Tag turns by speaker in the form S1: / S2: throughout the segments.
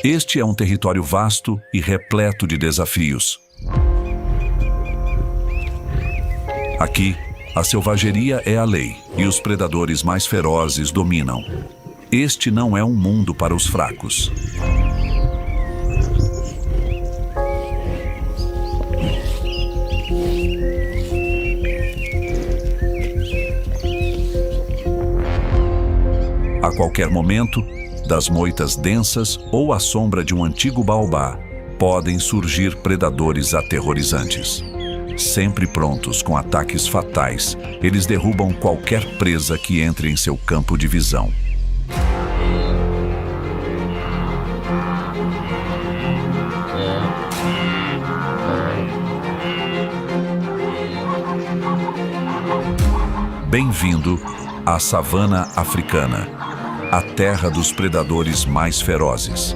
S1: Este é um território vasto e repleto de desafios. Aqui, a selvageria é a lei e os predadores mais ferozes dominam. Este não é um mundo para os fracos. A qualquer momento, das moitas densas ou à sombra de um antigo baobá, podem surgir predadores aterrorizantes. Sempre prontos com ataques fatais, eles derrubam qualquer presa que entre em seu campo de visão. Bem-vindo à savana africana, a terra dos predadores mais ferozes.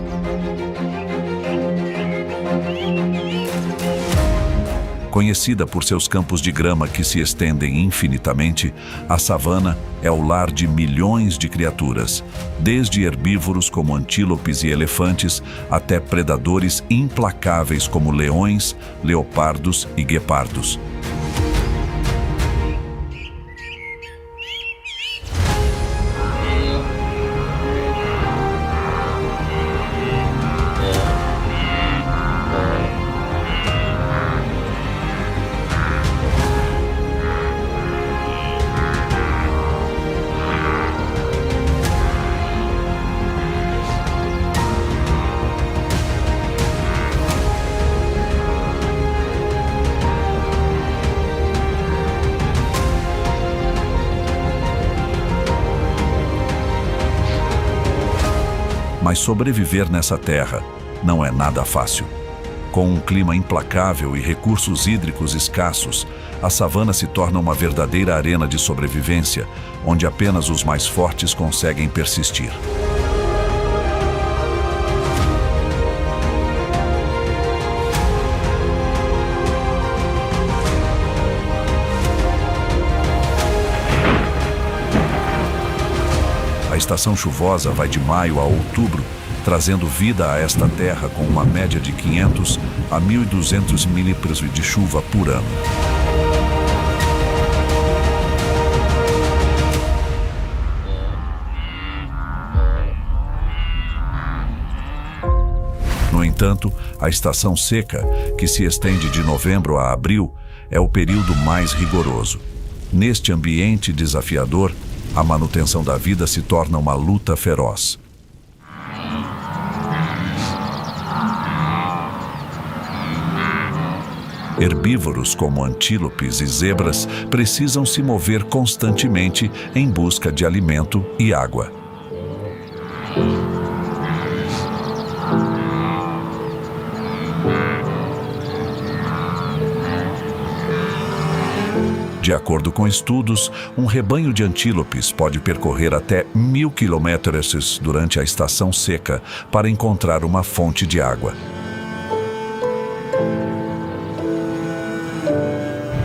S1: Conhecida por seus campos de grama que se estendem infinitamente, a savana é o lar de milhões de criaturas, desde herbívoros como antílopes e elefantes até predadores implacáveis como leões, leopardos e guepardos. Mas sobreviver nessa terra não é nada fácil. Com um clima implacável e recursos hídricos escassos, a savana se torna uma verdadeira arena de sobrevivência, onde apenas os mais fortes conseguem persistir. A estação chuvosa vai de maio a outubro, trazendo vida a esta terra com uma média de 500 a 1.200 milímetros de chuva por ano. No entanto, a estação seca, que se estende de novembro a abril, é o período mais rigoroso. Neste ambiente desafiador, a manutenção da vida se torna uma luta feroz. Herbívoros como antílopes e zebras precisam se mover constantemente em busca de alimento e água. De acordo com estudos, um rebanho de antílopes pode percorrer até 1.000 quilômetros durante a estação seca para encontrar uma fonte de água.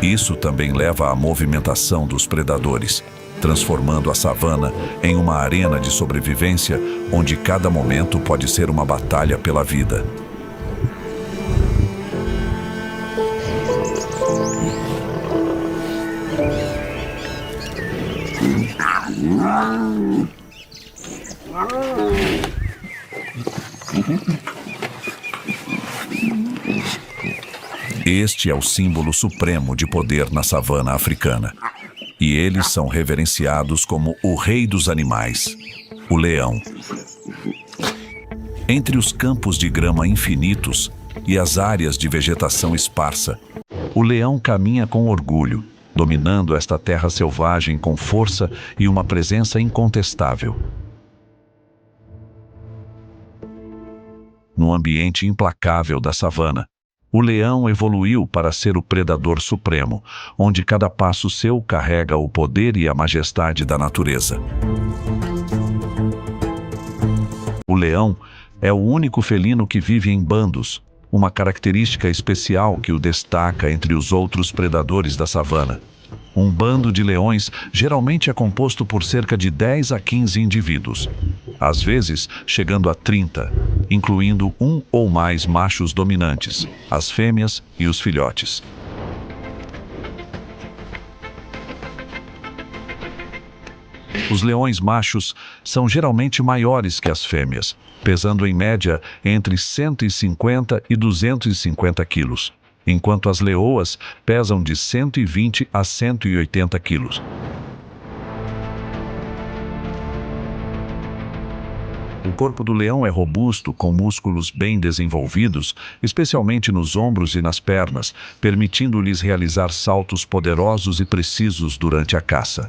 S1: Isso também leva à movimentação dos predadores, transformando a savana em uma arena de sobrevivência onde cada momento pode ser uma batalha pela vida. Este é o símbolo supremo de poder na savana africana. E eles são reverenciados como o rei dos animais, o leão. Entre os campos de grama infinitos e as áreas de vegetação esparsa, o leão caminha com orgulho, dominando esta terra selvagem com força e uma presença incontestável. No ambiente implacável da savana, o leão evoluiu para ser o predador supremo, onde cada passo seu carrega o poder e a majestade da natureza. O leão é o único felino que vive em bandos, uma característica especial que o destaca entre os outros predadores da savana. Um bando de leões geralmente é composto por cerca de 10 a 15 indivíduos, às vezes chegando a 30, incluindo um ou mais machos dominantes, as fêmeas e os filhotes. Os leões machos são geralmente maiores que as fêmeas, pesando em média entre 150 e 250 quilos, enquanto as leoas pesam de 120 a 180 quilos. O corpo do leão é robusto, com músculos bem desenvolvidos, especialmente nos ombros e nas pernas, permitindo-lhes realizar saltos poderosos e precisos durante a caça.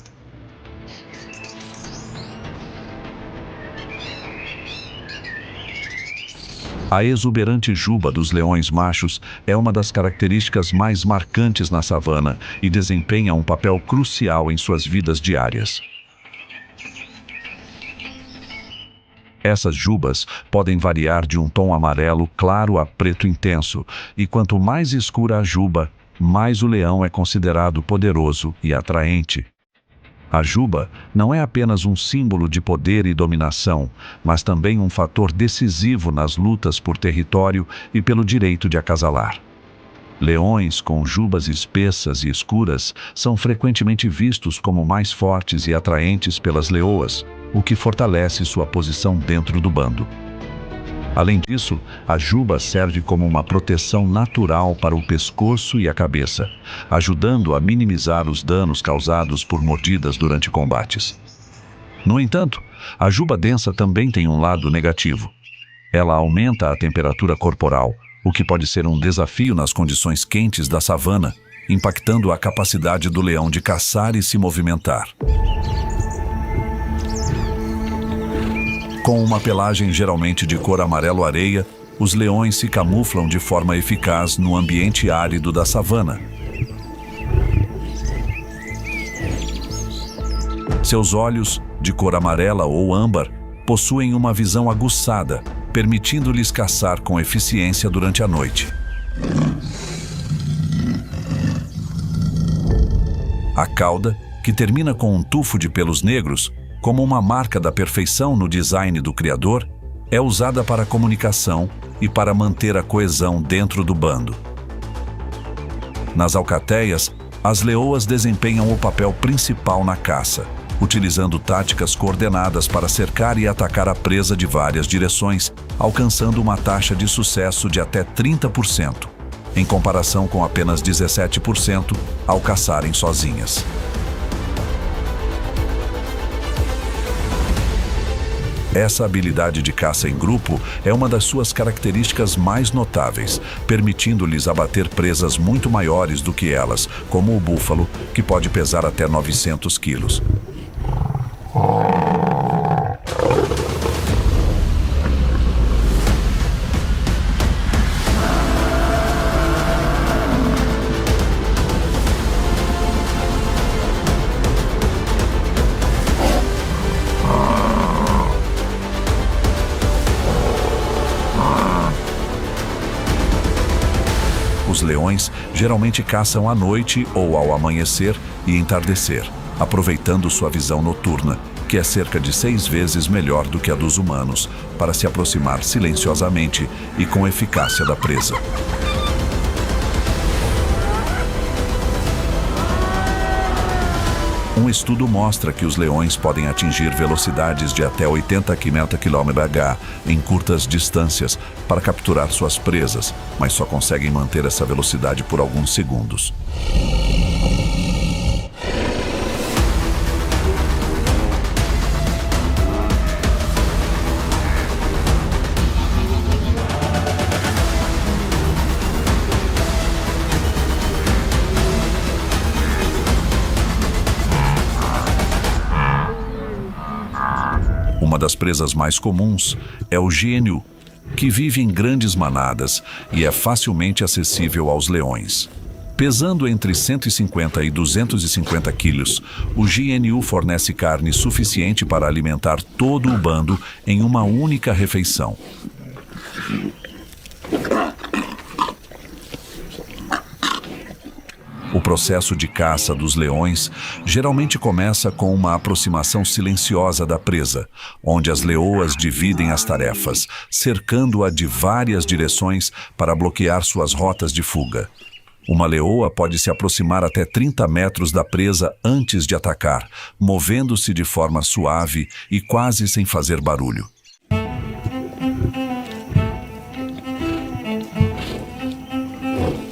S1: A exuberante juba dos leões machos é uma das características mais marcantes na savana e desempenha um papel crucial em suas vidas diárias. Essas jubas podem variar de um tom amarelo claro a preto intenso, e quanto mais escura a juba, mais o leão é considerado poderoso e atraente. A juba não é apenas um símbolo de poder e dominação, mas também um fator decisivo nas lutas por território e pelo direito de acasalar. Leões com jubas espessas e escuras são frequentemente vistos como mais fortes e atraentes pelas leoas, o que fortalece sua posição dentro do bando. Além disso, a juba serve como uma proteção natural para o pescoço e a cabeça, ajudando a minimizar os danos causados por mordidas durante combates. No entanto, a juba densa também tem um lado negativo. Ela aumenta a temperatura corporal, o que pode ser um desafio nas condições quentes da savana, impactando a capacidade do leão de caçar e se movimentar. Com uma pelagem geralmente de cor amarelo-areia, os leões se camuflam de forma eficaz no ambiente árido da savana. Seus olhos, de cor amarela ou âmbar, possuem uma visão aguçada, permitindo-lhes caçar com eficiência durante a noite. A cauda, que termina com um tufo de pelos negros, como uma marca da perfeição no design do criador, é usada para comunicação e para manter a coesão dentro do bando. Nas alcateias, as leoas desempenham o papel principal na caça, utilizando táticas coordenadas para cercar e atacar a presa de várias direções, alcançando uma taxa de sucesso de até 30%, em comparação com apenas 17% ao caçarem sozinhas. Essa habilidade de caça em grupo é uma das suas características mais notáveis, permitindo-lhes abater presas muito maiores do que elas, como o búfalo, que pode pesar até 900 quilos. Os leões geralmente caçam à noite ou ao amanhecer e entardecer, aproveitando sua visão noturna, que é cerca de 6 vezes melhor do que a dos humanos, para se aproximar silenciosamente e com eficácia da presa. Um estudo mostra que os leões podem atingir velocidades de até 80 km/h em curtas distâncias para capturar suas presas, mas só conseguem manter essa velocidade por alguns segundos. Uma das presas mais comuns é o GNU, que vive em grandes manadas e é facilmente acessível aos leões. Pesando entre 150 e 250 quilos, o GNU fornece carne suficiente para alimentar todo o bando em uma única refeição. O processo de caça dos leões geralmente começa com uma aproximação silenciosa da presa, onde as leoas dividem as tarefas, cercando-a de várias direções para bloquear suas rotas de fuga. Uma leoa pode se aproximar até 30 metros da presa antes de atacar, movendo-se de forma suave e quase sem fazer barulho.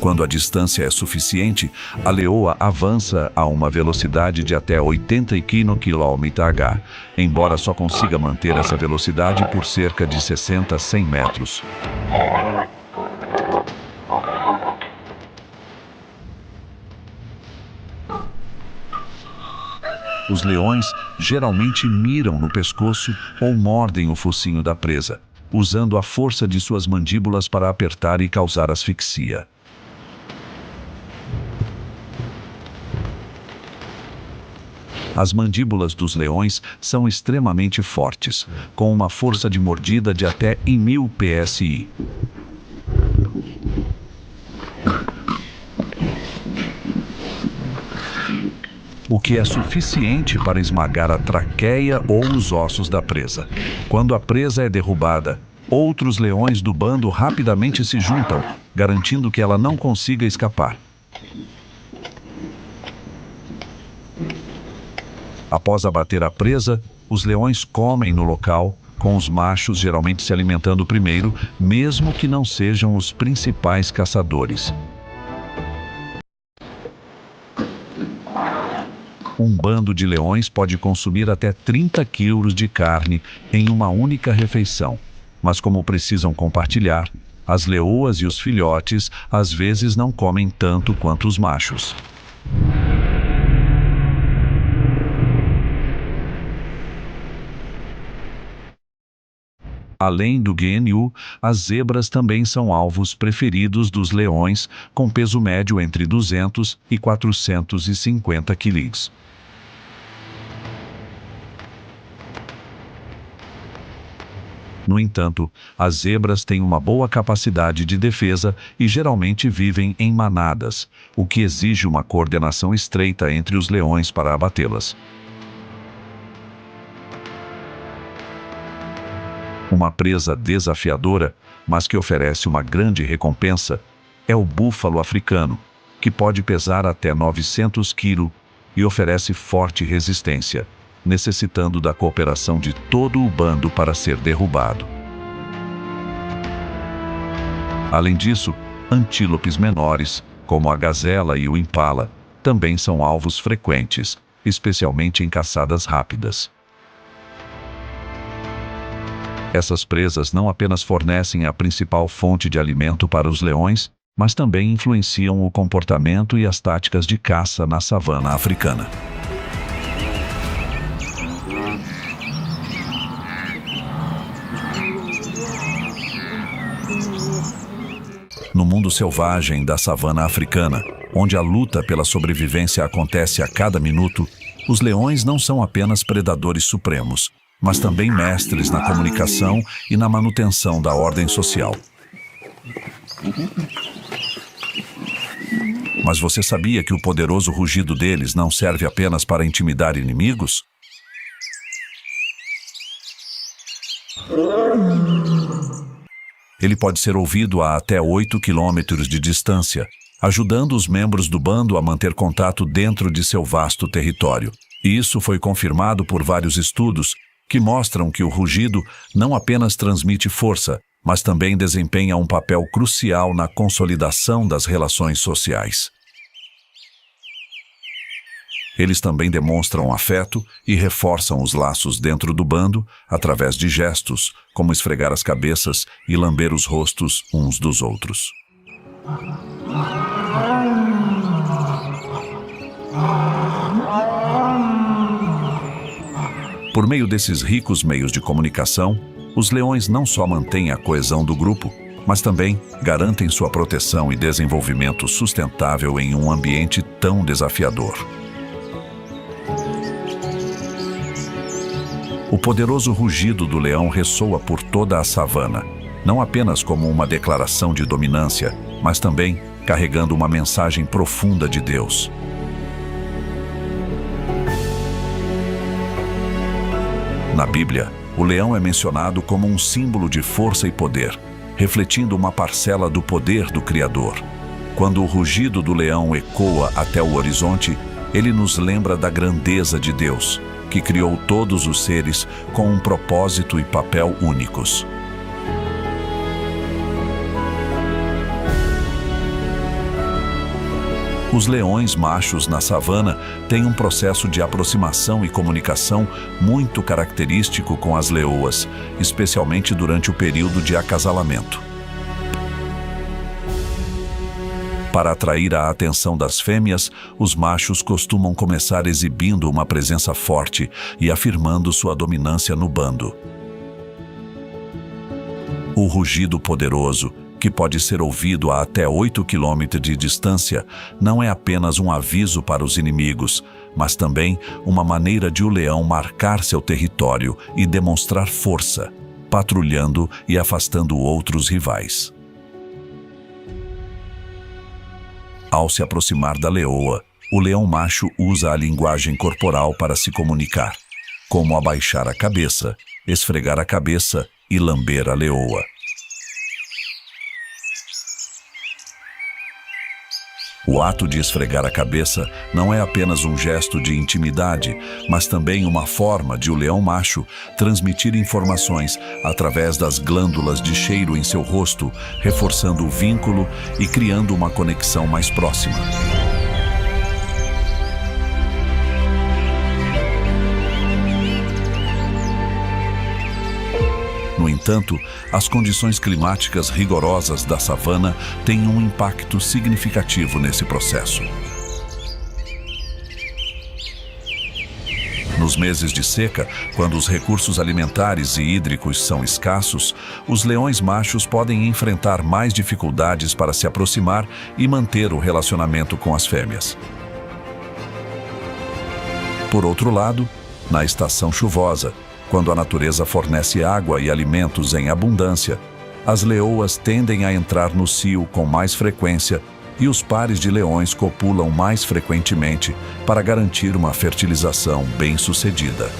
S1: Quando a distância é suficiente, a leoa avança a uma velocidade de até 80 km/h, embora só consiga manter essa velocidade por cerca de 60 a 100 metros. Os leões geralmente miram no pescoço ou mordem o focinho da presa, usando a força de suas mandíbulas para apertar e causar asfixia. As mandíbulas dos leões são extremamente fortes, com uma força de mordida de até 1000 psi. O que é suficiente para esmagar a traqueia ou os ossos da presa. Quando a presa é derrubada, outros leões do bando rapidamente se juntam, garantindo que ela não consiga escapar. Após abater a presa, os leões comem no local, com os machos geralmente se alimentando primeiro, mesmo que não sejam os principais caçadores. Um bando de leões pode consumir até 30 quilos de carne em uma única refeição, mas como precisam compartilhar, as leoas e os filhotes às vezes não comem tanto quanto os machos. Além do GNU, as zebras também são alvos preferidos dos leões, com peso médio entre 200 e 450 quilos. No entanto, as zebras têm uma boa capacidade de defesa e geralmente vivem em manadas, o que exige uma coordenação estreita entre os leões para abatê-las. Uma presa desafiadora, mas que oferece uma grande recompensa, é o búfalo africano, que pode pesar até 900 kg e oferece forte resistência, necessitando da cooperação de todo o bando para ser derrubado. Além disso, antílopes menores, como a gazela e o impala, também são alvos frequentes, especialmente em caçadas rápidas. Essas presas não apenas fornecem a principal fonte de alimento para os leões, mas também influenciam o comportamento e as táticas de caça na savana africana. No mundo selvagem da savana africana, onde a luta pela sobrevivência acontece a cada minuto, os leões não são apenas predadores supremos, mas também mestres na comunicação e na manutenção da ordem social. Mas você sabia que o poderoso rugido deles não serve apenas para intimidar inimigos? Ele pode ser ouvido a até 8 quilômetros de distância, ajudando os membros do bando a manter contato dentro de seu vasto território. E isso foi confirmado por vários estudos que mostram que o rugido não apenas transmite força, mas também desempenha um papel crucial na consolidação das relações sociais. Eles também demonstram afeto e reforçam os laços dentro do bando através de gestos, como esfregar as cabeças e lamber os rostos uns dos outros. Por meio desses ricos meios de comunicação, os leões não só mantêm a coesão do grupo, mas também garantem sua proteção e desenvolvimento sustentável em um ambiente tão desafiador. O poderoso rugido do leão ressoa por toda a savana, não apenas como uma declaração de dominância, mas também carregando uma mensagem profunda de Deus. Na Bíblia, o leão é mencionado como um símbolo de força e poder, refletindo uma parcela do poder do Criador. Quando o rugido do leão ecoa até o horizonte, ele nos lembra da grandeza de Deus, que criou todos os seres com um propósito e papel únicos. Os leões machos na savana têm um processo de aproximação e comunicação muito característico com as leoas, especialmente durante o período de acasalamento. Para atrair a atenção das fêmeas, os machos costumam começar exibindo uma presença forte e afirmando sua dominância no bando. O rugido poderoso, que pode ser ouvido a até 8 km de distância, não é apenas um aviso para os inimigos, mas também uma maneira de o leão marcar seu território e demonstrar força, patrulhando e afastando outros rivais. Ao se aproximar da leoa, o leão macho usa a linguagem corporal para se comunicar, como abaixar a cabeça, esfregar a cabeça e lamber a leoa. O ato de esfregar a cabeça não é apenas um gesto de intimidade, mas também uma forma de o leão macho transmitir informações através das glândulas de cheiro em seu rosto, reforçando o vínculo e criando uma conexão mais próxima. No entanto, as condições climáticas rigorosas da savana têm um impacto significativo nesse processo. Nos meses de seca, quando os recursos alimentares e hídricos são escassos, os leões machos podem enfrentar mais dificuldades para se aproximar e manter o relacionamento com as fêmeas. Por outro lado, na estação chuvosa, quando a natureza fornece água e alimentos em abundância, as leoas tendem a entrar no cio com mais frequência e os pares de leões copulam mais frequentemente para garantir uma fertilização bem-sucedida.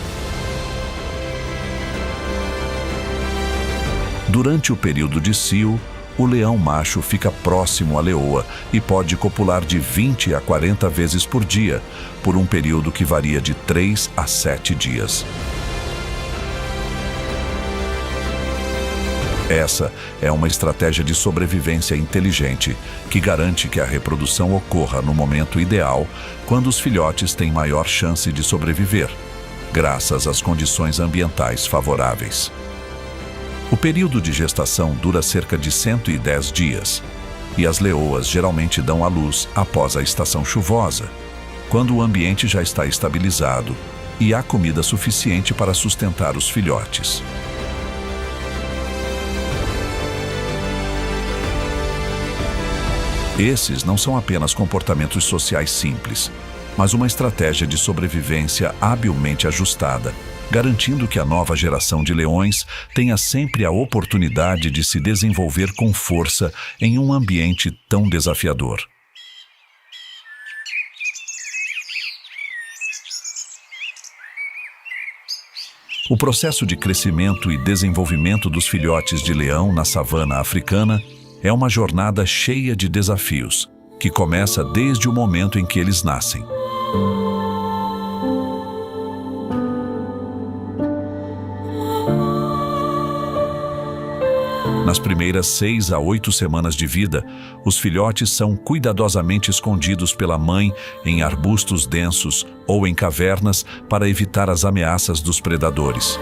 S1: Durante o período de cio, o leão macho fica próximo à leoa e pode copular de 20 a 40 vezes por dia, por um período que varia de 3 a 7 dias. Essa é uma estratégia de sobrevivência inteligente que garante que a reprodução ocorra no momento ideal, quando os filhotes têm maior chance de sobreviver, graças às condições ambientais favoráveis. O período de gestação dura cerca de 110 dias, e as leoas geralmente dão à luz após a estação chuvosa, quando o ambiente já está estabilizado e há comida suficiente para sustentar os filhotes. Esses não são apenas comportamentos sociais simples, mas uma estratégia de sobrevivência habilmente ajustada, garantindo que a nova geração de leões tenha sempre a oportunidade de se desenvolver com força em um ambiente tão desafiador. O processo de crescimento e desenvolvimento dos filhotes de leão na savana africana é uma jornada cheia de desafios, que começa desde o momento em que eles nascem. Nas primeiras 6 a 8 semanas de vida, os filhotes são cuidadosamente escondidos pela mãe em arbustos densos ou em cavernas para evitar as ameaças dos predadores.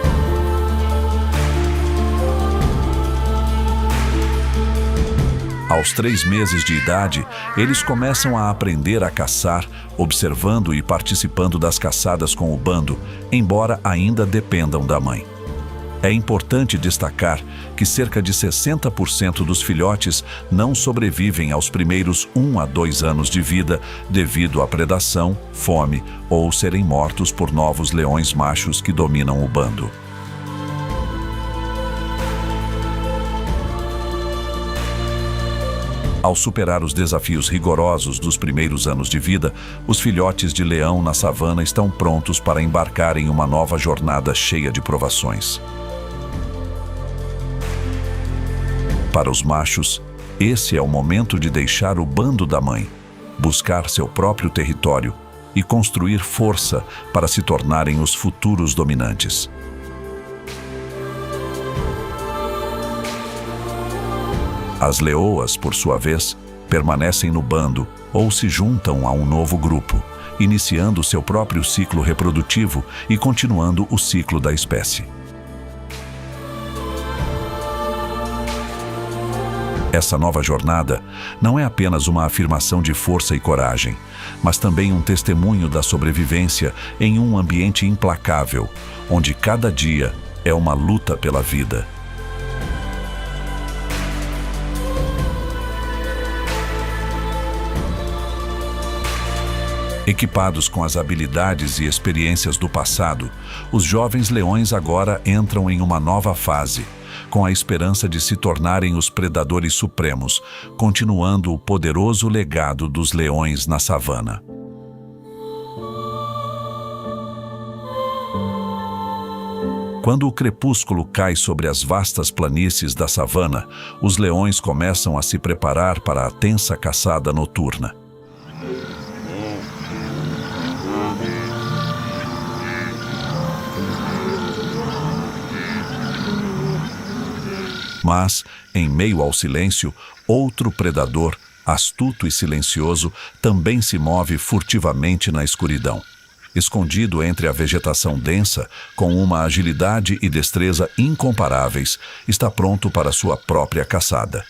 S1: Aos 3 meses de idade, eles começam a aprender a caçar, observando e participando das caçadas com o bando, embora ainda dependam da mãe. É importante destacar que cerca de 60% dos filhotes não sobrevivem aos primeiros 1 a 2 anos de vida devido à predação, fome ou serem mortos por novos leões machos que dominam o bando. Ao superar os desafios rigorosos dos primeiros anos de vida, os filhotes de leão na savana estão prontos para embarcar em uma nova jornada cheia de provações. Para os machos, esse é o momento de deixar o bando da mãe, buscar seu próprio território e construir força para se tornarem os futuros dominantes. As leoas, por sua vez, permanecem no bando ou se juntam a um novo grupo, iniciando seu próprio ciclo reprodutivo e continuando o ciclo da espécie. Essa nova jornada não é apenas uma afirmação de força e coragem, mas também um testemunho da sobrevivência em um ambiente implacável, onde cada dia é uma luta pela vida. Equipados com as habilidades e experiências do passado, os jovens leões agora entram em uma nova fase, com a esperança de se tornarem os predadores supremos, continuando o poderoso legado dos leões na savana. Quando o crepúsculo cai sobre as vastas planícies da savana, os leões começam a se preparar para a tensa caçada noturna. Mas, em meio ao silêncio, outro predador, astuto e silencioso, também se move furtivamente na escuridão. Escondido entre a vegetação densa, com uma agilidade e destreza incomparáveis, está pronto para sua própria caçada.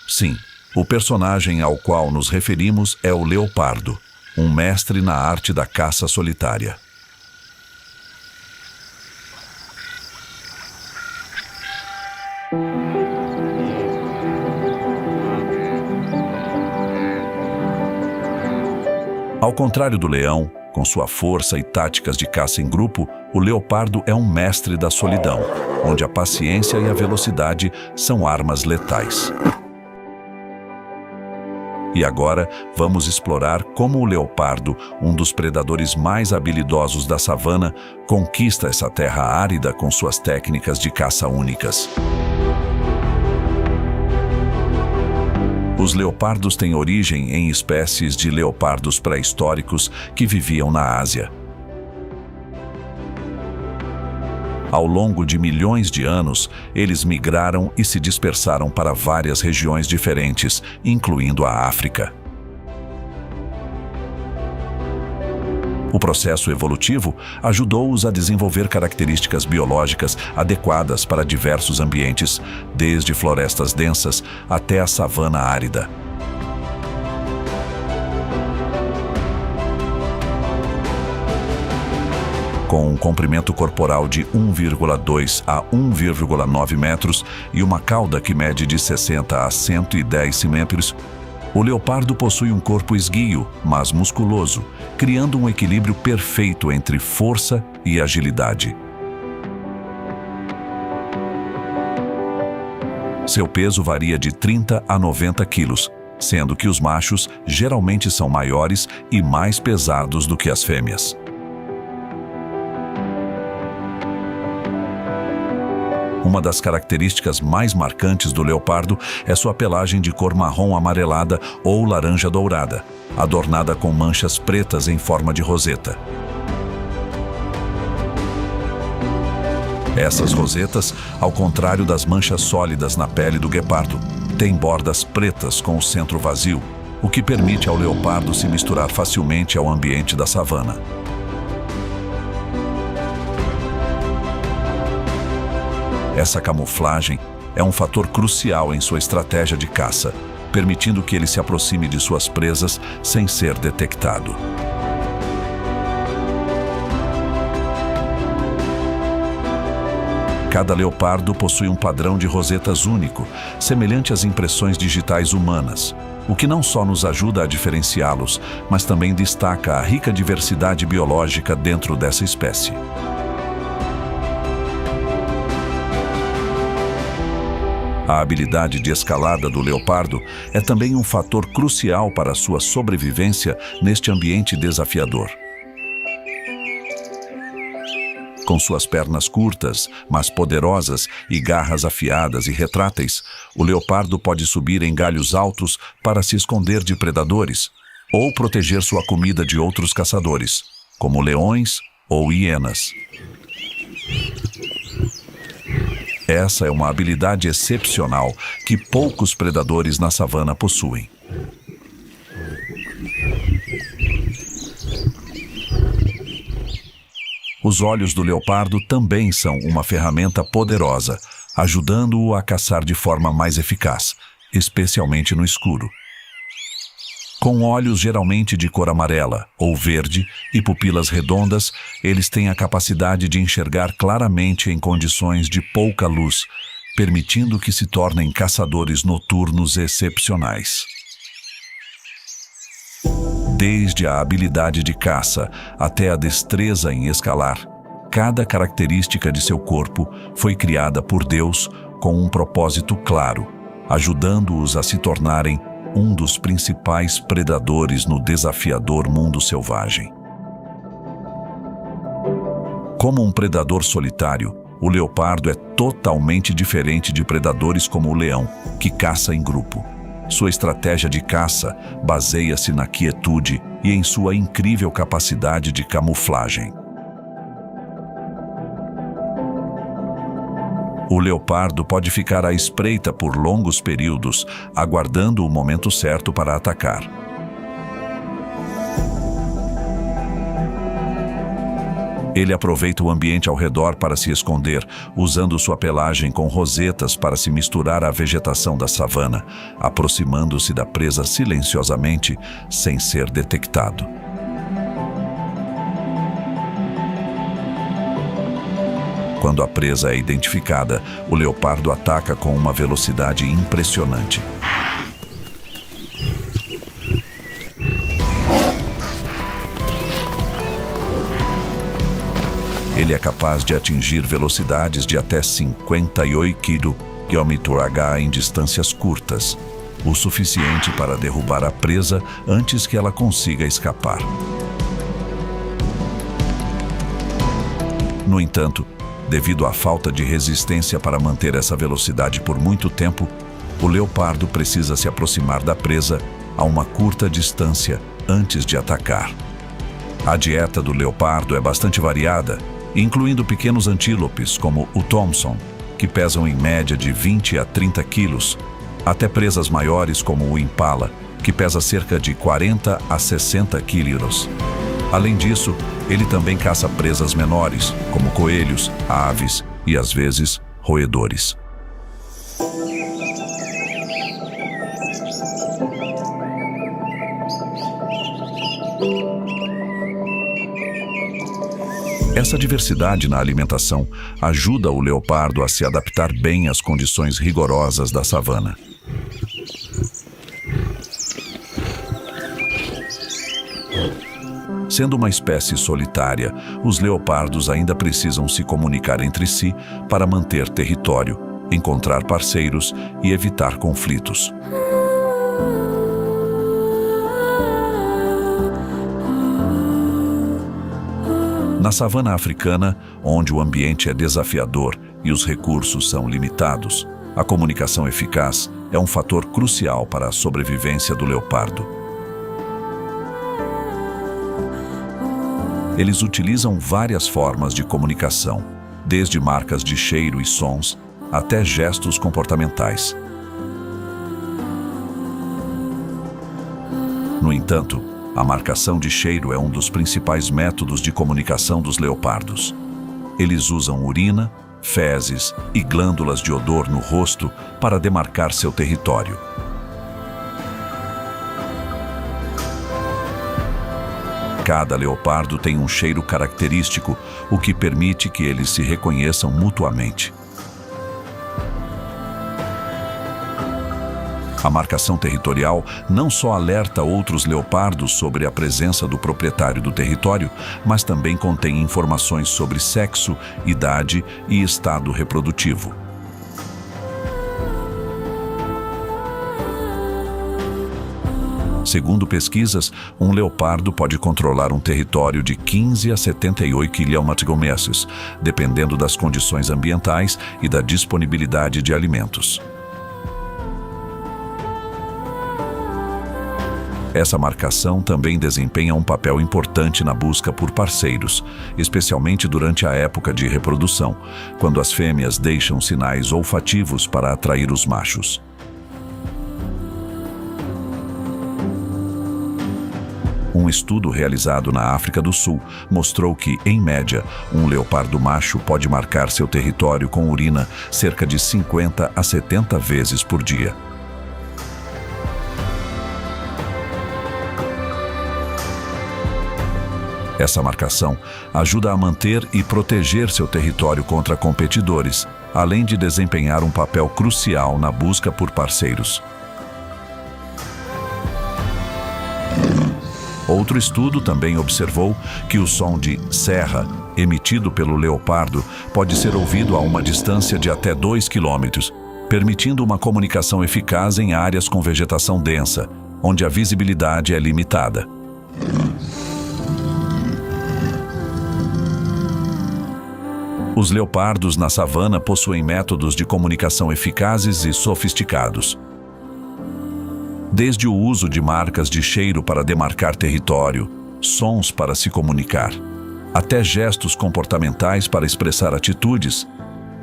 S1: Sim, o personagem ao qual nos referimos é o leopardo, um mestre na arte da caça solitária. Ao contrário do leão, com sua força e táticas de caça em grupo, o leopardo é um mestre da solidão, onde a paciência e a velocidade são armas letais. E agora, vamos explorar como o leopardo, um dos predadores mais habilidosos da savana, conquista essa terra árida com suas técnicas de caça únicas. Os leopardos têm origem em espécies de leopardos pré-históricos que viviam na Ásia. Ao longo de milhões de anos, eles migraram e se dispersaram para várias regiões diferentes, incluindo a África. O processo evolutivo ajudou-os a desenvolver características biológicas adequadas para diversos ambientes, desde florestas densas até a savana árida. Com um comprimento corporal de 1,2 a 1,9 metros e uma cauda que mede de 60 a 110 centímetros, o leopardo possui um corpo esguio, mas musculoso, criando um equilíbrio perfeito entre força e agilidade. Seu peso varia de 30 a 90 quilos, sendo que os machos geralmente são maiores e mais pesados do que as fêmeas. Uma das características mais marcantes do leopardo é sua pelagem de cor marrom amarelada ou laranja dourada, adornada com manchas pretas em forma de roseta. Essas rosetas, ao contrário das manchas sólidas na pele do guepardo, têm bordas pretas com o centro vazio, o que permite ao leopardo se misturar facilmente ao ambiente da savana. Essa camuflagem é um fator crucial em sua estratégia de caça, permitindo que ele se aproxime de suas presas sem ser detectado. Cada leopardo possui um padrão de rosetas único, semelhante às impressões digitais humanas, o que não só nos ajuda a diferenciá-los, mas também destaca a rica diversidade biológica dentro dessa espécie. A habilidade de escalada do leopardo é também um fator crucial para sua sobrevivência neste ambiente desafiador. Com suas pernas curtas, mas poderosas, e garras afiadas e retráteis, o leopardo pode subir em galhos altos para se esconder de predadores ou proteger sua comida de outros caçadores, como leões ou hienas. Essa é uma habilidade excepcional que poucos predadores na savana possuem. Os olhos do leopardo também são uma ferramenta poderosa, ajudando-o a caçar de forma mais eficaz, especialmente no escuro. Com olhos geralmente de cor amarela ou verde e pupilas redondas, eles têm a capacidade de enxergar claramente em condições de pouca luz, permitindo que se tornem caçadores noturnos excepcionais. Desde a habilidade de caça até a destreza em escalar, cada característica de seu corpo foi criada por Deus com um propósito claro, ajudando-os a se tornarem um dos principais predadores no desafiador mundo selvagem. Como um predador solitário, o leopardo é totalmente diferente de predadores como o leão, que caça em grupo. Sua estratégia de caça baseia-se na quietude e em sua incrível capacidade de camuflagem. O leopardo pode ficar à espreita por longos períodos, aguardando o momento certo para atacar. Ele aproveita o ambiente ao redor para se esconder, usando sua pelagem com rosetas para se misturar à vegetação da savana, aproximando-se da presa silenciosamente, sem ser detectado. Quando a presa é identificada, o leopardo ataca com uma velocidade impressionante. Ele é capaz de atingir velocidades de até 58 km/h em distâncias curtas, o suficiente para derrubar a presa antes que ela consiga escapar. No entanto, devido à falta de resistência para manter essa velocidade por muito tempo, o leopardo precisa se aproximar da presa a uma curta distância antes de atacar. A dieta do leopardo é bastante variada, incluindo pequenos antílopes como o Thompson, que pesam em média de 20 a 30 quilos, até presas maiores como o Impala, que pesa cerca de 40 a 60 quilos. Além disso, ele também caça presas menores, como coelhos, aves e, às vezes, roedores. Essa diversidade na alimentação ajuda o leopardo a se adaptar bem às condições rigorosas da savana. Sendo uma espécie solitária, os leopardos ainda precisam se comunicar entre si para manter território, encontrar parceiros e evitar conflitos. Na savana africana, onde o ambiente é desafiador e os recursos são limitados, a comunicação eficaz é um fator crucial para a sobrevivência do leopardo. Eles utilizam várias formas de comunicação, desde marcas de cheiro e sons até gestos comportamentais. No entanto, a marcação de cheiro é um dos principais métodos de comunicação dos leopardos. Eles usam urina, fezes e glândulas de odor no rosto para demarcar seu território. Cada leopardo tem um cheiro característico, o que permite que eles se reconheçam mutuamente. A marcação territorial não só alerta outros leopardos sobre a presença do proprietário do território, mas também contém informações sobre sexo, idade e estado reprodutivo. Segundo pesquisas, um leopardo pode controlar um território de 15 a 78 km², dependendo das condições ambientais e da disponibilidade de alimentos. Essa marcação também desempenha um papel importante na busca por parceiros, especialmente durante a época de reprodução, quando as fêmeas deixam sinais olfativos para atrair os machos. Um estudo realizado na África do Sul mostrou que, em média, um leopardo macho pode marcar seu território com urina cerca de 50 a 70 vezes por dia. Essa marcação ajuda a manter e proteger seu território contra competidores, além de desempenhar um papel crucial na busca por parceiros. Outro estudo também observou que o som de serra emitido pelo leopardo pode ser ouvido a uma distância de até 2 km, permitindo uma comunicação eficaz em áreas com vegetação densa, onde a visibilidade é limitada. Os leopardos na savana possuem métodos de comunicação eficazes e sofisticados. Desde o uso de marcas de cheiro para demarcar território, sons para se comunicar, até gestos comportamentais para expressar atitudes,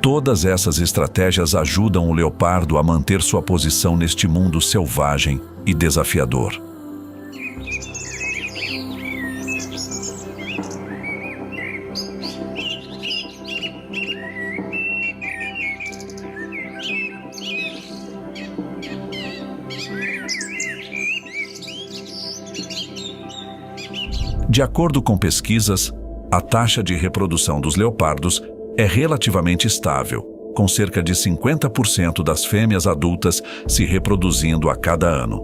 S1: todas essas estratégias ajudam o leopardo a manter sua posição neste mundo selvagem e desafiador. De acordo com pesquisas, a taxa de reprodução dos leopardos é relativamente estável, com cerca de 50% das fêmeas adultas se reproduzindo a cada ano.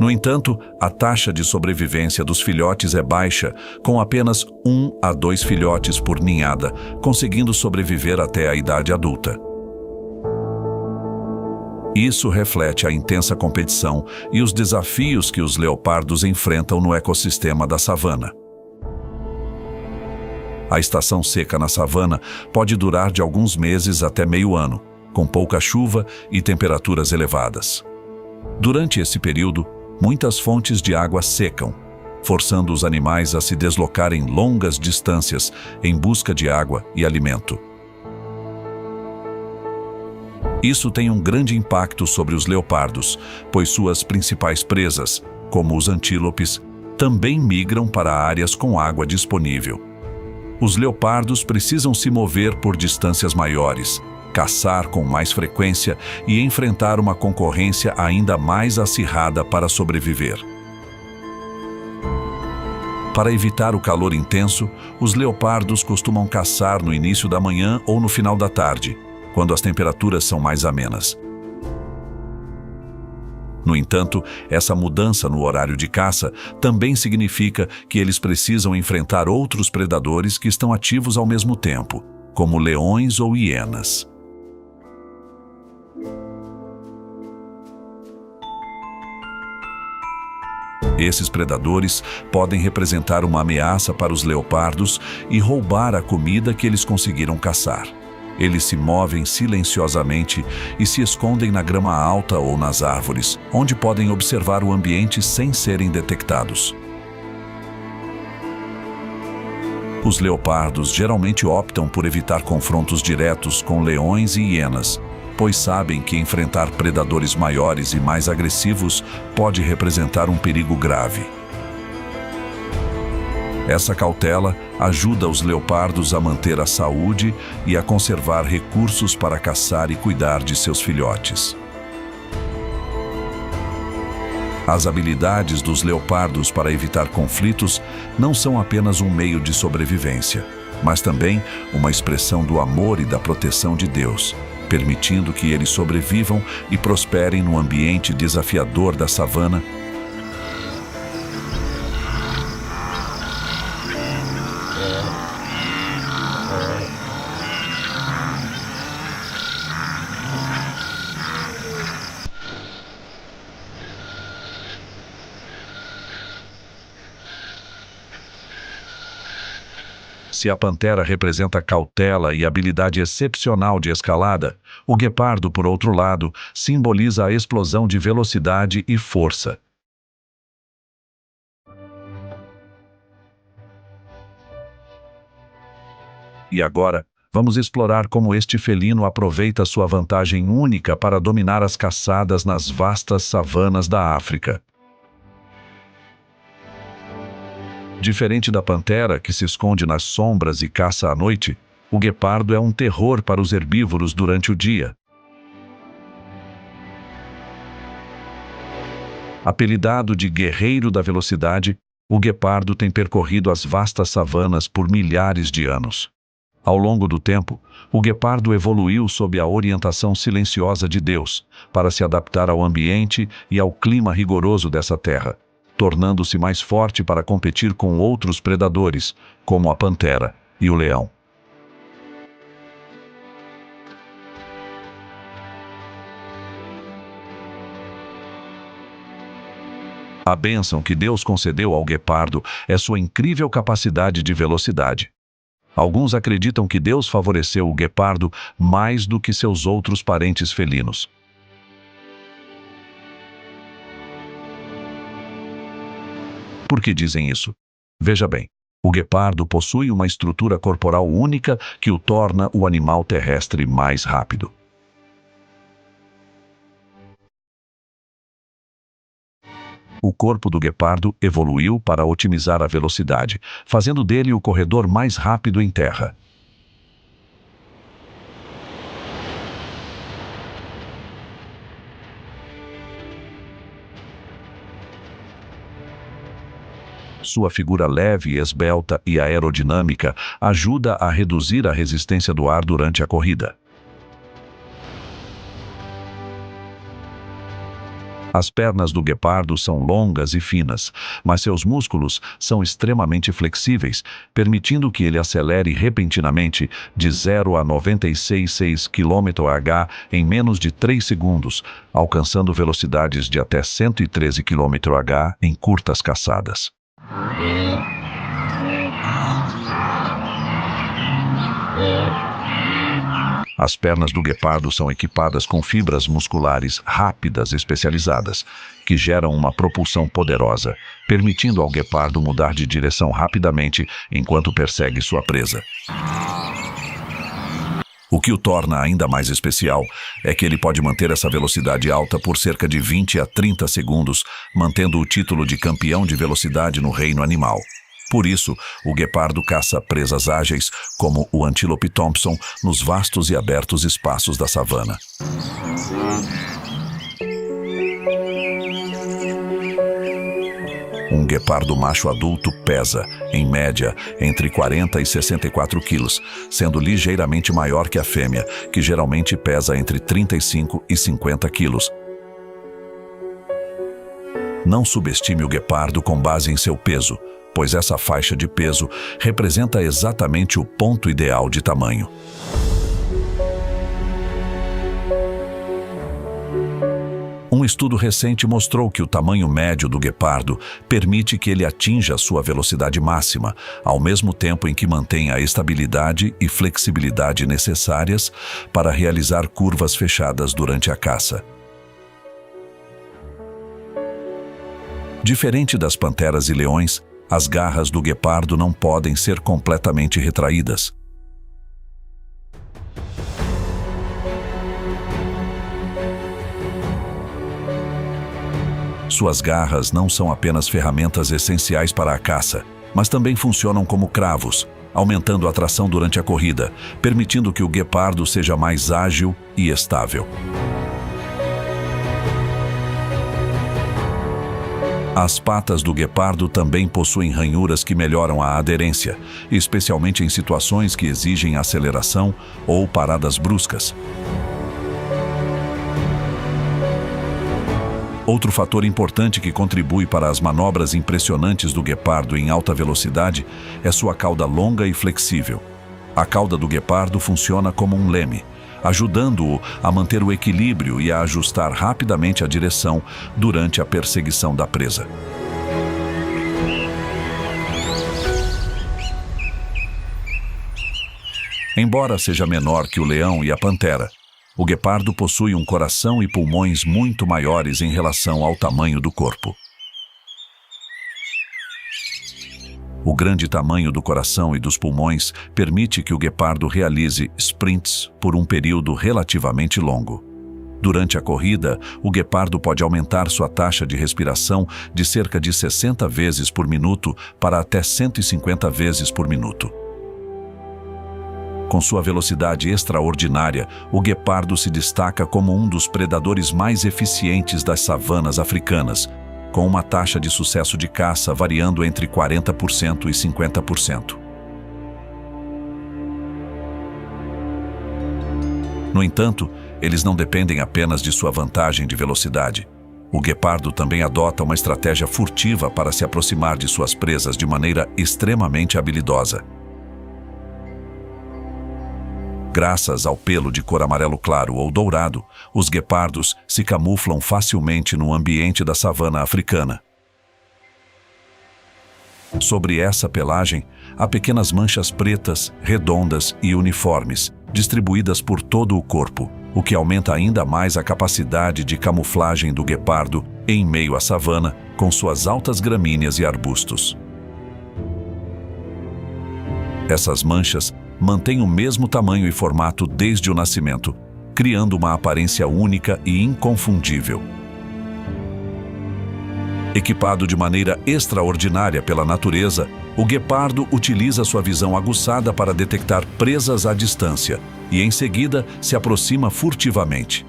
S1: No entanto, a taxa de sobrevivência dos filhotes é baixa, com apenas 1 a 2 filhotes por ninhada, conseguindo sobreviver até a idade adulta. Isso reflete a intensa competição e os desafios que os leopardos enfrentam no ecossistema da savana. A estação seca na savana pode durar de alguns meses até meio ano, com pouca chuva e temperaturas elevadas. Durante esse período, muitas fontes de água secam, forçando os animais a se deslocarem longas distâncias em busca de água e alimento. Isso tem um grande impacto sobre os leopardos, pois suas principais presas, como os antílopes, também migram para áreas com água disponível. Os leopardos precisam se mover por distâncias maiores, caçar com mais frequência e enfrentar uma concorrência ainda mais acirrada para sobreviver. Para evitar o calor intenso, os leopardos costumam caçar no início da manhã ou no final da tarde, quando as temperaturas são mais amenas. No entanto, essa mudança no horário de caça também significa que eles precisam enfrentar outros predadores que estão ativos ao mesmo tempo, como leões ou hienas. Esses predadores podem representar uma ameaça para os leopardos e roubar a comida que eles conseguiram caçar. Eles se movem silenciosamente e se escondem na grama alta ou nas árvores, onde podem observar o ambiente sem serem detectados. Os leopardos geralmente optam por evitar confrontos diretos com leões e hienas, pois sabem que enfrentar predadores maiores e mais agressivos pode representar um perigo grave. Essa cautela ajuda os leopardos a manter a saúde e a conservar recursos para caçar e cuidar de seus filhotes. As habilidades dos leopardos para evitar conflitos não são apenas um meio de sobrevivência, mas também uma expressão do amor e da proteção de Deus, permitindo que eles sobrevivam e prosperem no ambiente desafiador da savana. Se a pantera representa cautela e habilidade excepcional de escalada, o guepardo, por outro lado, simboliza a explosão de velocidade e força. E agora, vamos explorar como este felino aproveita sua vantagem única para dominar as caçadas nas vastas savanas da África. Diferente da pantera, que se esconde nas sombras e caça à noite, o guepardo é um terror para os herbívoros durante o dia. Apelidado de guerreiro da velocidade, o guepardo tem percorrido as vastas savanas por milhares de anos. Ao longo do tempo, o guepardo evoluiu sob a orientação silenciosa de Deus, para se adaptar ao ambiente e ao clima rigoroso dessa terra, tornando-se mais forte para competir com outros predadores, como a pantera e o leão. A bênção que Deus concedeu ao guepardo é sua incrível capacidade de velocidade. Alguns acreditam que Deus favoreceu o guepardo mais do que seus outros parentes felinos. Por que dizem isso? Veja bem, o guepardo possui uma estrutura corporal única que o torna o animal terrestre mais rápido. O corpo do guepardo evoluiu para otimizar a velocidade, fazendo dele o corredor mais rápido em terra. Sua figura leve e esbelta e aerodinâmica ajuda a reduzir a resistência do ar durante a corrida. As pernas do guepardo são longas e finas, mas seus músculos são extremamente flexíveis, permitindo que ele acelere repentinamente de 0 a 96,6 km/h em menos de 3 segundos, alcançando velocidades de até 113 km/h em curtas caçadas. As pernas do guepardo são equipadas com fibras musculares rápidas especializadas, que geram uma propulsão poderosa, permitindo ao guepardo mudar de direção rapidamente enquanto persegue sua presa. O que o torna ainda mais especial é que ele pode manter essa velocidade alta por cerca de 20 a 30 segundos, mantendo o título de campeão de velocidade no reino animal. Por isso, o guepardo caça presas ágeis, como o antílope Thompson, nos vastos e abertos espaços da savana. Um guepardo macho adulto pesa, em média, entre 40 e 64 quilos, sendo ligeiramente maior que a fêmea, que geralmente pesa entre 35 e 50 quilos. Não subestime o guepardo com base em seu peso, pois essa faixa de peso representa exatamente o ponto ideal de tamanho. Um estudo recente mostrou que o tamanho médio do guepardo permite que ele atinja sua velocidade máxima, ao mesmo tempo em que mantém a estabilidade e flexibilidade necessárias para realizar curvas fechadas durante a caça. Diferente das panteras e leões, as garras do guepardo não podem ser completamente retraídas. Suas garras não são apenas ferramentas essenciais para a caça, mas também funcionam como cravos, aumentando a tração durante a corrida, permitindo que o guepardo seja mais ágil e estável. As patas do guepardo também possuem ranhuras que melhoram a aderência, especialmente em situações que exigem aceleração ou paradas bruscas. Outro fator importante que contribui para as manobras impressionantes do guepardo em alta velocidade é sua cauda longa e flexível. A cauda do guepardo funciona como um leme, ajudando-o a manter o equilíbrio e a ajustar rapidamente a direção durante a perseguição da presa. Embora seja menor que o leão e a pantera, o guepardo possui um coração e pulmões muito maiores em relação ao tamanho do corpo. O grande tamanho do coração e dos pulmões permite que o guepardo realize sprints por um período relativamente longo. Durante a corrida, o guepardo pode aumentar sua taxa de respiração de cerca de 60 vezes por minuto para até 150 vezes por minuto. Com sua velocidade extraordinária, o guepardo se destaca como um dos predadores mais eficientes das savanas africanas, com uma taxa de sucesso de caça variando entre 40% e 50%. No entanto, eles não dependem apenas de sua vantagem de velocidade. O guepardo também adota uma estratégia furtiva para se aproximar de suas presas de maneira extremamente habilidosa. Graças ao pelo de cor amarelo claro ou dourado, os guepardos se camuflam facilmente no ambiente da savana africana. Sobre essa pelagem, há pequenas manchas pretas, redondas e uniformes, distribuídas por todo o corpo, o que aumenta ainda mais a capacidade de camuflagem do guepardo em meio à savana, com suas altas gramíneas e arbustos. Essas manchas mantêm o mesmo tamanho e formato desde o nascimento, criando uma aparência única e inconfundível. Equipado de maneira extraordinária pela natureza, o guepardo utiliza sua visão aguçada para detectar presas à distância e, em seguida, se aproxima furtivamente.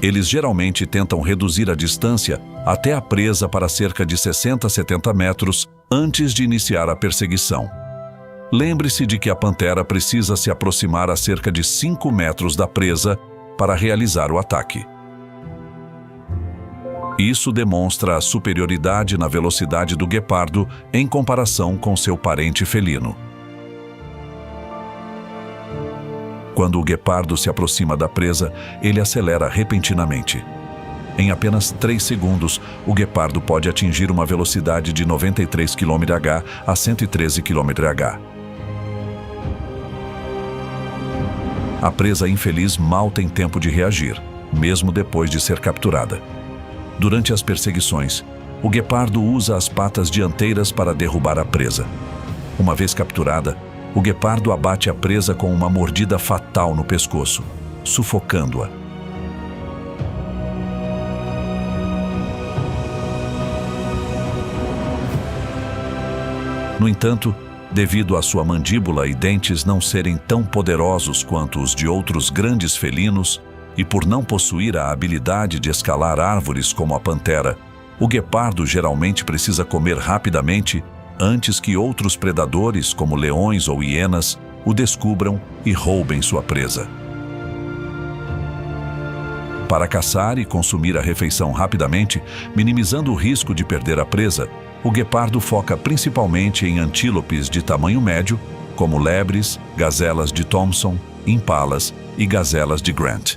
S1: Eles geralmente tentam reduzir a distância até a presa para cerca de 60 a 70 metros antes de iniciar a perseguição. Lembre-se de que a pantera precisa se aproximar a cerca de 5 metros da presa para realizar o ataque. Isso demonstra a superioridade na velocidade do guepardo em comparação com seu parente felino. Quando o guepardo se aproxima da presa, ele acelera repentinamente. Em apenas 3 segundos, o guepardo pode atingir uma velocidade de 93 km/h a 113 km/h. A presa infeliz mal tem tempo de reagir, mesmo depois de ser capturada. Durante as perseguições, o guepardo usa as patas dianteiras para derrubar a presa. Uma vez capturada, o guepardo abate a presa com uma mordida fatal no pescoço, sufocando-a. No entanto, devido à sua mandíbula e dentes não serem tão poderosos quanto os de outros grandes felinos, e por não possuir a habilidade de escalar árvores como a pantera, o guepardo geralmente precisa comer rapidamente antes que outros predadores, como leões ou hienas, o descubram e roubem sua presa. Para caçar e consumir a refeição rapidamente, minimizando o risco de perder a presa, o guepardo foca principalmente em antílopes de tamanho médio, como lebres, gazelas de Thompson, impalas e gazelas de Grant.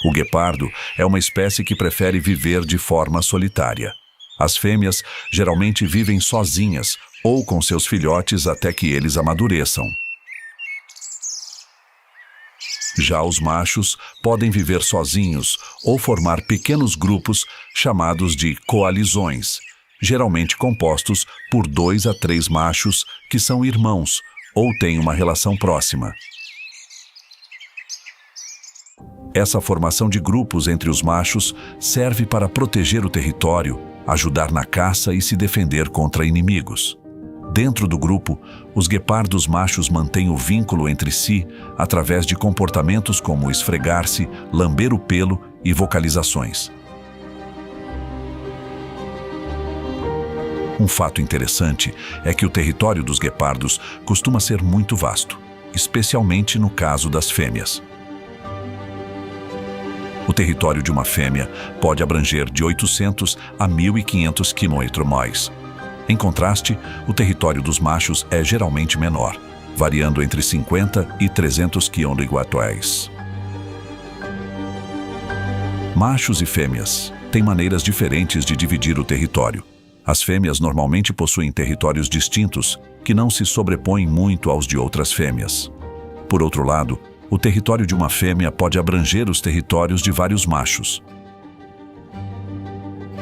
S1: O guepardo é uma espécie que prefere viver de forma solitária. As fêmeas geralmente vivem sozinhas ou com seus filhotes até que eles amadureçam. Já os machos podem viver sozinhos ou formar pequenos grupos chamados de coalizões, geralmente compostos por 2 a 3 machos que são irmãos ou têm uma relação próxima. Essa formação de grupos entre os machos serve para proteger o território, ajudar na caça e se defender contra inimigos. Dentro do grupo, os guepardos machos mantêm o vínculo entre si através de comportamentos como esfregar-se, lamber o pelo e vocalizações. Um fato interessante é que o território dos guepardos costuma ser muito vasto, especialmente no caso das fêmeas. O território de uma fêmea pode abranger de 800 a 1.500 km². Em contraste, o território dos machos é geralmente menor, variando entre 50 e 300 km². Machos e fêmeas têm maneiras diferentes de dividir o território. As fêmeas normalmente possuem territórios distintos, que não se sobrepõem muito aos de outras fêmeas. Por outro lado, o território de uma fêmea pode abranger os territórios de vários machos.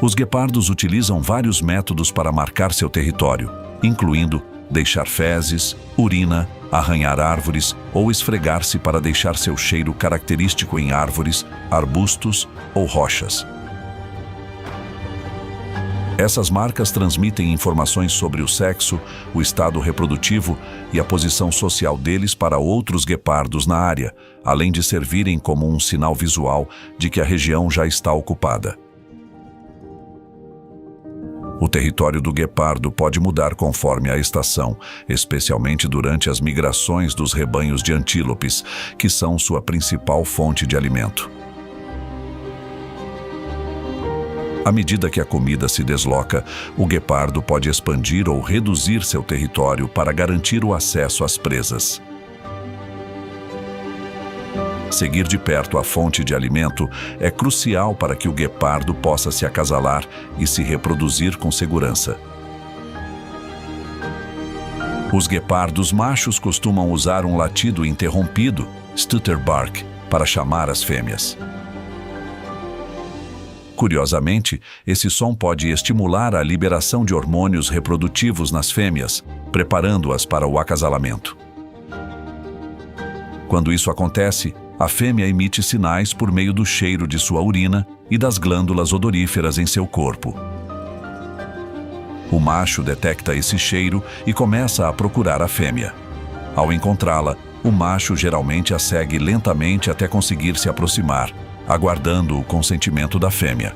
S1: Os guepardos utilizam vários métodos para marcar seu território, incluindo deixar fezes, urina, arranhar árvores ou esfregar-se para deixar seu cheiro característico em árvores, arbustos ou rochas. Essas marcas transmitem informações sobre o sexo, o estado reprodutivo e a posição social deles para outros guepardos na área, além de servirem como um sinal visual de que a região já está ocupada. O território do guepardo pode mudar conforme a estação, especialmente durante as migrações dos rebanhos de antílopes, que são sua principal fonte de alimento. À medida que a comida se desloca, o guepardo pode expandir ou reduzir seu território para garantir o acesso às presas. Seguir de perto a fonte de alimento é crucial para que o guepardo possa se acasalar e se reproduzir com segurança. Os guepardos machos costumam usar um latido interrompido, stutterbark, para chamar as fêmeas. Curiosamente, esse som pode estimular a liberação de hormônios reprodutivos nas fêmeas, preparando-as para o acasalamento. Quando isso acontece, a fêmea emite sinais por meio do cheiro de sua urina e das glândulas odoríferas em seu corpo. O macho detecta esse cheiro e começa a procurar a fêmea. Ao encontrá-la, o macho geralmente a segue lentamente até conseguir se aproximar, aguardando o consentimento da fêmea.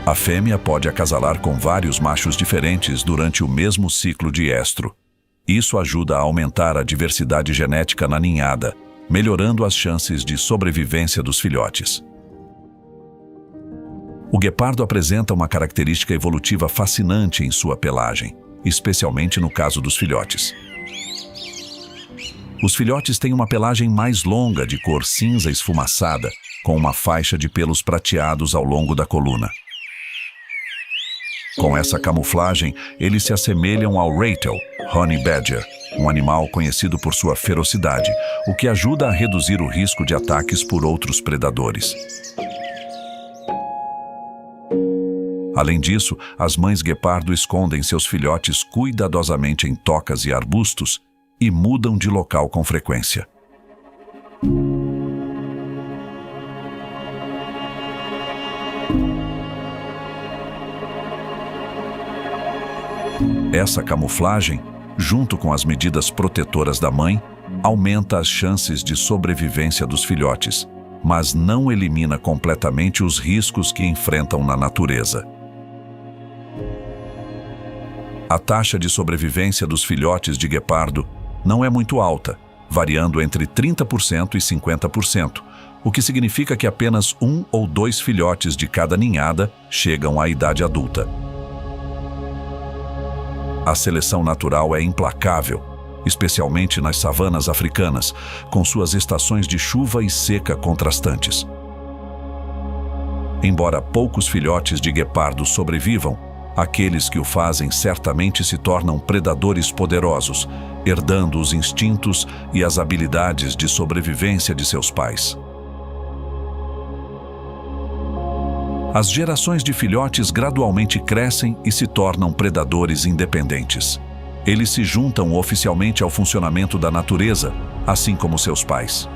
S1: A fêmea pode acasalar com vários machos diferentes durante o mesmo ciclo de estro. Isso ajuda a aumentar a diversidade genética na ninhada, melhorando as chances de sobrevivência dos filhotes. O guepardo apresenta uma característica evolutiva fascinante em sua pelagem, especialmente no caso dos filhotes. Os filhotes têm uma pelagem mais longa de cor cinza esfumaçada, com uma faixa de pelos prateados ao longo da coluna. Com essa camuflagem, eles se assemelham ao Ratel, Honey Badger, um animal conhecido por sua ferocidade, o que ajuda a reduzir o risco de ataques por outros predadores. Além disso, as mães guepardo escondem seus filhotes cuidadosamente em tocas e arbustos e mudam de local com frequência. Essa camuflagem, junto com as medidas protetoras da mãe, aumenta as chances de sobrevivência dos filhotes, mas não elimina completamente os riscos que enfrentam na natureza. A taxa de sobrevivência dos filhotes de guepardo não é muito alta, variando entre 30% e 50%, o que significa que apenas 1 ou 2 filhotes de cada ninhada chegam à idade adulta. A seleção natural é implacável, especialmente nas savanas africanas, com suas estações de chuva e seca contrastantes. Embora poucos filhotes de guepardo sobrevivam, aqueles que o fazem certamente se tornam predadores poderosos, herdando os instintos e as habilidades de sobrevivência de seus pais. As gerações de filhotes gradualmente crescem e se tornam predadores independentes. Eles se juntam oficialmente ao funcionamento da natureza, assim como seus pais.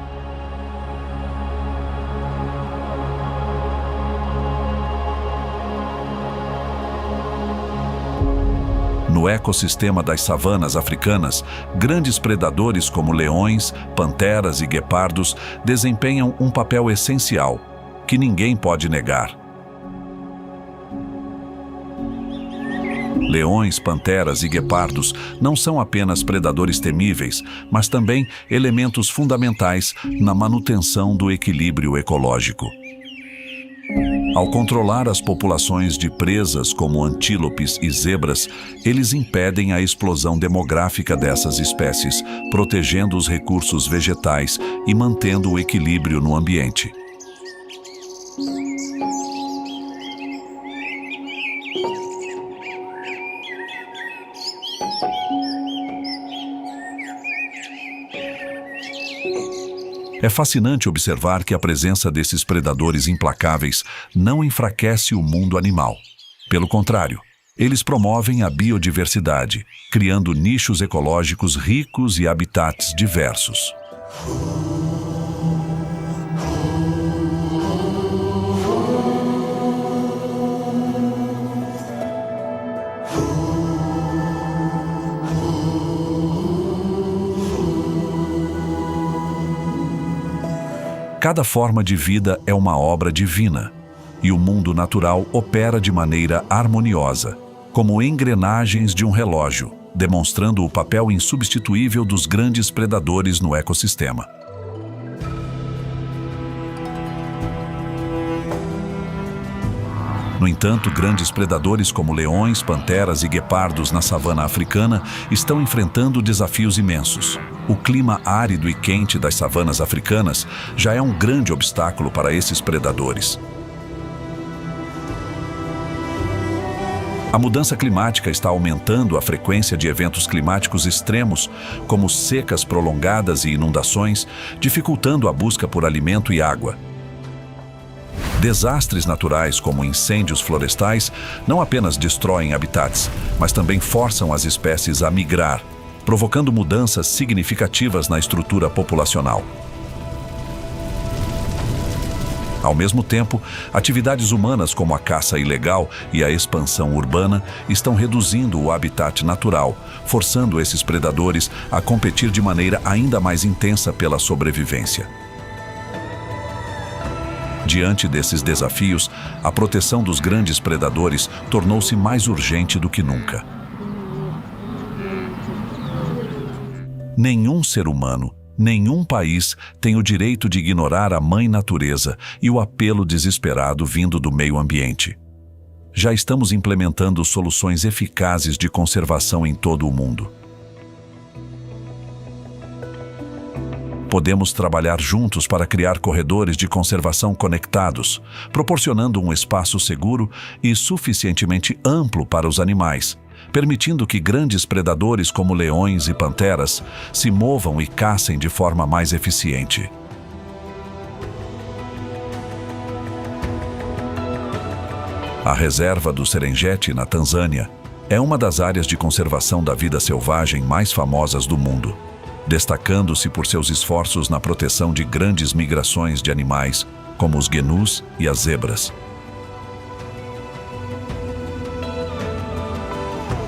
S1: No ecossistema das savanas africanas, grandes predadores como leões, panteras e guepardos desempenham um papel essencial, que ninguém pode negar. Leões, panteras e guepardos não são apenas predadores temíveis, mas também elementos fundamentais na manutenção do equilíbrio ecológico. Ao controlar as populações de presas como antílopes e zebras, eles impedem a explosão demográfica dessas espécies, protegendo os recursos vegetais e mantendo o equilíbrio no ambiente. É fascinante observar que a presença desses predadores implacáveis não enfraquece o mundo animal. Pelo contrário, eles promovem a biodiversidade, criando nichos ecológicos ricos e habitats diversos. Cada forma de vida é uma obra divina, e o mundo natural opera de maneira harmoniosa, como engrenagens de um relógio, demonstrando o papel insubstituível dos grandes predadores no ecossistema. No entanto, grandes predadores como leões, panteras e guepardos na savana africana estão enfrentando desafios imensos. O clima árido e quente das savanas africanas já é um grande obstáculo para esses predadores. A mudança climática está aumentando a frequência de eventos climáticos extremos, como secas prolongadas e inundações, dificultando a busca por alimento e água. Desastres naturais, como incêndios florestais, não apenas destroem habitats, mas também forçam as espécies a migrar, provocando mudanças significativas na estrutura populacional. Ao mesmo tempo, atividades humanas como a caça ilegal e a expansão urbana estão reduzindo o habitat natural, forçando esses predadores a competir de maneira ainda mais intensa pela sobrevivência. Diante desses desafios, a proteção dos grandes predadores tornou-se mais urgente do que nunca. Nenhum ser humano, nenhum país tem o direito de ignorar a mãe natureza e o apelo desesperado vindo do meio ambiente. Já estamos implementando soluções eficazes de conservação em todo o mundo. Podemos trabalhar juntos para criar corredores de conservação conectados, proporcionando um espaço seguro e suficientemente amplo para os animais, permitindo que grandes predadores como leões e panteras se movam e caçem de forma mais eficiente. A reserva do Serengeti, na Tanzânia, é uma das áreas de conservação da vida selvagem mais famosas do mundo, destacando-se por seus esforços na proteção de grandes migrações de animais, como os gnus e as zebras.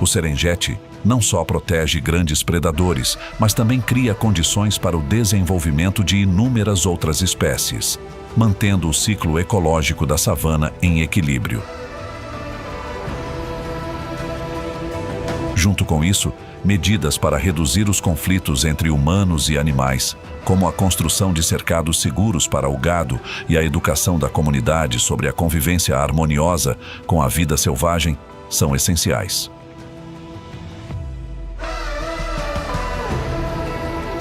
S1: O Serengeti não só protege grandes predadores, mas também cria condições para o desenvolvimento de inúmeras outras espécies, mantendo o ciclo ecológico da savana em equilíbrio. Junto com isso, medidas para reduzir os conflitos entre humanos e animais, como a construção de cercados seguros para o gado e a educação da comunidade sobre a convivência harmoniosa com a vida selvagem, são essenciais.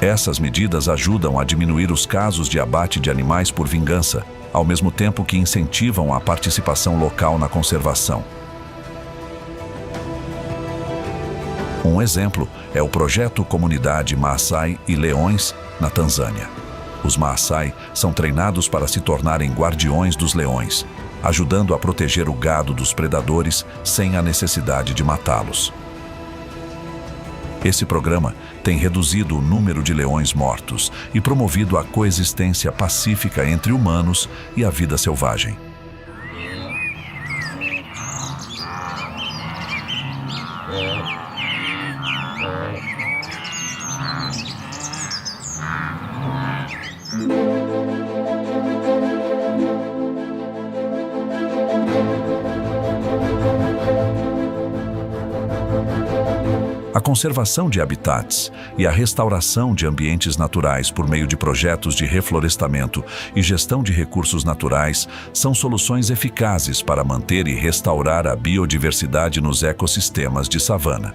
S1: Essas medidas ajudam a diminuir os casos de abate de animais por vingança, ao mesmo tempo que incentivam a participação local na conservação. Um exemplo é o projeto Comunidade Maasai e Leões, na Tanzânia. Os Maasai são treinados para se tornarem guardiões dos leões, ajudando a proteger o gado dos predadores sem a necessidade de matá-los. Esse programa tem reduzido o número de leões mortos e promovido a coexistência pacífica entre humanos e a vida selvagem. A conservação de habitats e a restauração de ambientes naturais por meio de projetos de reflorestamento e gestão de recursos naturais são soluções eficazes para manter e restaurar a biodiversidade nos ecossistemas de savana.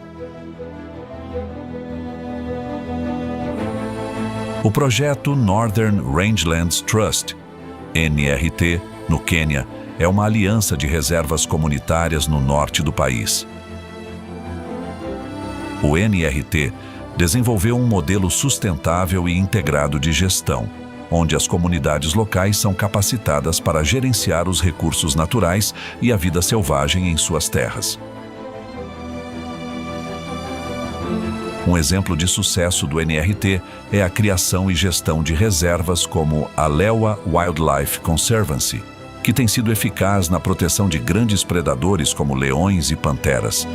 S1: O projeto Northern Rangelands Trust, NRT, no Quênia, é uma aliança de reservas comunitárias no norte do país. O NRT desenvolveu um modelo sustentável e integrado de gestão, onde as comunidades locais são capacitadas para gerenciar os recursos naturais e a vida selvagem em suas terras. Um exemplo de sucesso do NRT é a criação e gestão de reservas como a Lewa Wildlife Conservancy, que tem sido eficaz na proteção de grandes predadores como leões e panteras.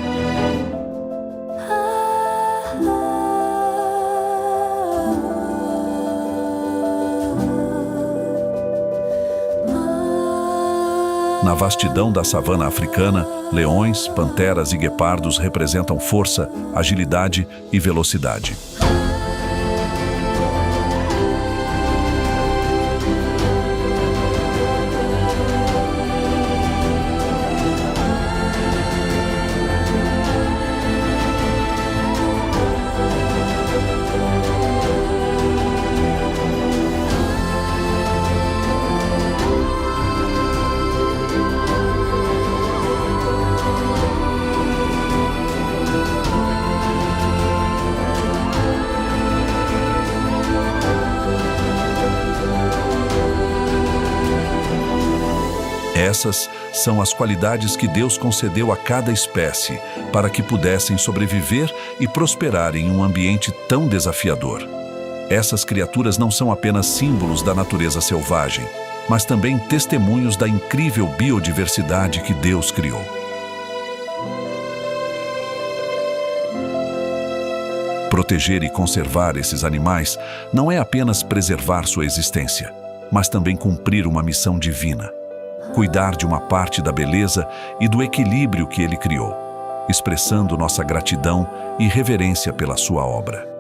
S1: Na vastidão da savana africana, leões, panteras e guepardos representam força, agilidade e velocidade. Essas são as qualidades que Deus concedeu a cada espécie para que pudessem sobreviver e prosperar em um ambiente tão desafiador. Essas criaturas não são apenas símbolos da natureza selvagem, mas também testemunhos da incrível biodiversidade que Deus criou. Proteger e conservar esses animais não é apenas preservar sua existência, mas também cumprir uma missão divina. Cuidar de uma parte da beleza e do equilíbrio que Ele criou, expressando nossa gratidão e reverência pela sua obra.